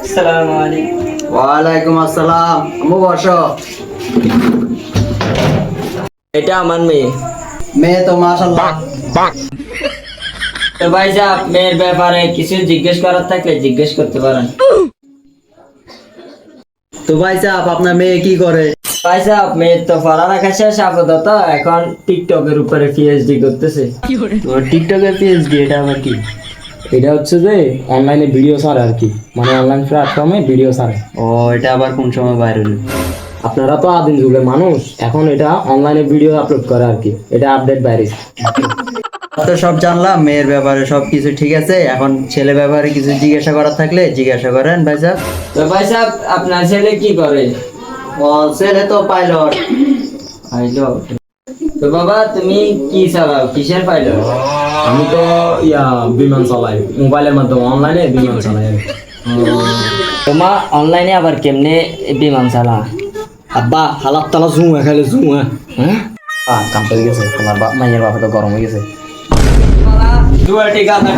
আসসালামু আলাইকুম। ওয়ালাইকুম আসসালাম। আম্মু বসো। এটা আমার মেয়ে। মেয়ে তো মাশাআল্লাহ। তো ভাই সাহেব, মেয়ের ব্যাপারে কিছু জিজ্ঞেস করার থাকলে জিজ্ঞেস করতে পারেন। তো ভাই সাহেব, আপনার মেয়ে কি করে? ভাই সাহেব, মেয়ের তো পড়ালেখা শেষ আপাতত, এখন টিকটকের উপরে পিএইচডি করতেছে। টিকটকের পিএইচডি এটা আবার কি? এটা হচ্ছে যে অনলাইনে ভিডিও ছাড়ে আর কি, মানে অনলাইন প্ল্যাটফর্মে ভিডিও ছাড়ে। ও, এটা আবার কোন সময় বাইরে হলো? আপনারা তো আদিম যুগের মানুষ, এখন এটা অনলাইনে ভিডিও আপলোড করে আর কি, এটা আপডেট বাইরে। তো সব জানলাম, মেয়ের ব্যাপারে সব কিছু ঠিক আছে। এখন ছেলে ব্যাপারে কিছু জিজ্ঞাসা করার থাকলে জিজ্ঞাসা করেন ভাই সাহেব। তো ভাই সাহেব, আপনার ছেলে কি করে? ও, ছেলে তো পাইলট। আইলো। তো বাবা, তুমি কি চালাও, কিসের পাইলট? আমি তো বিমান চালাই, মোবাইলের মাধ্যমে অনলাইনে বিমান চালাই আর কি। তোমা অনলাইনে আবার কেমনে বিমান চালা? আব্বা হালাত তালা জুম খেলে জুম। হ্যাঁ কাম পেয়ে গেছে, তোমার মাইয়ের বাপে তো গরম হয়ে গেছে। দুয়াটি গাদা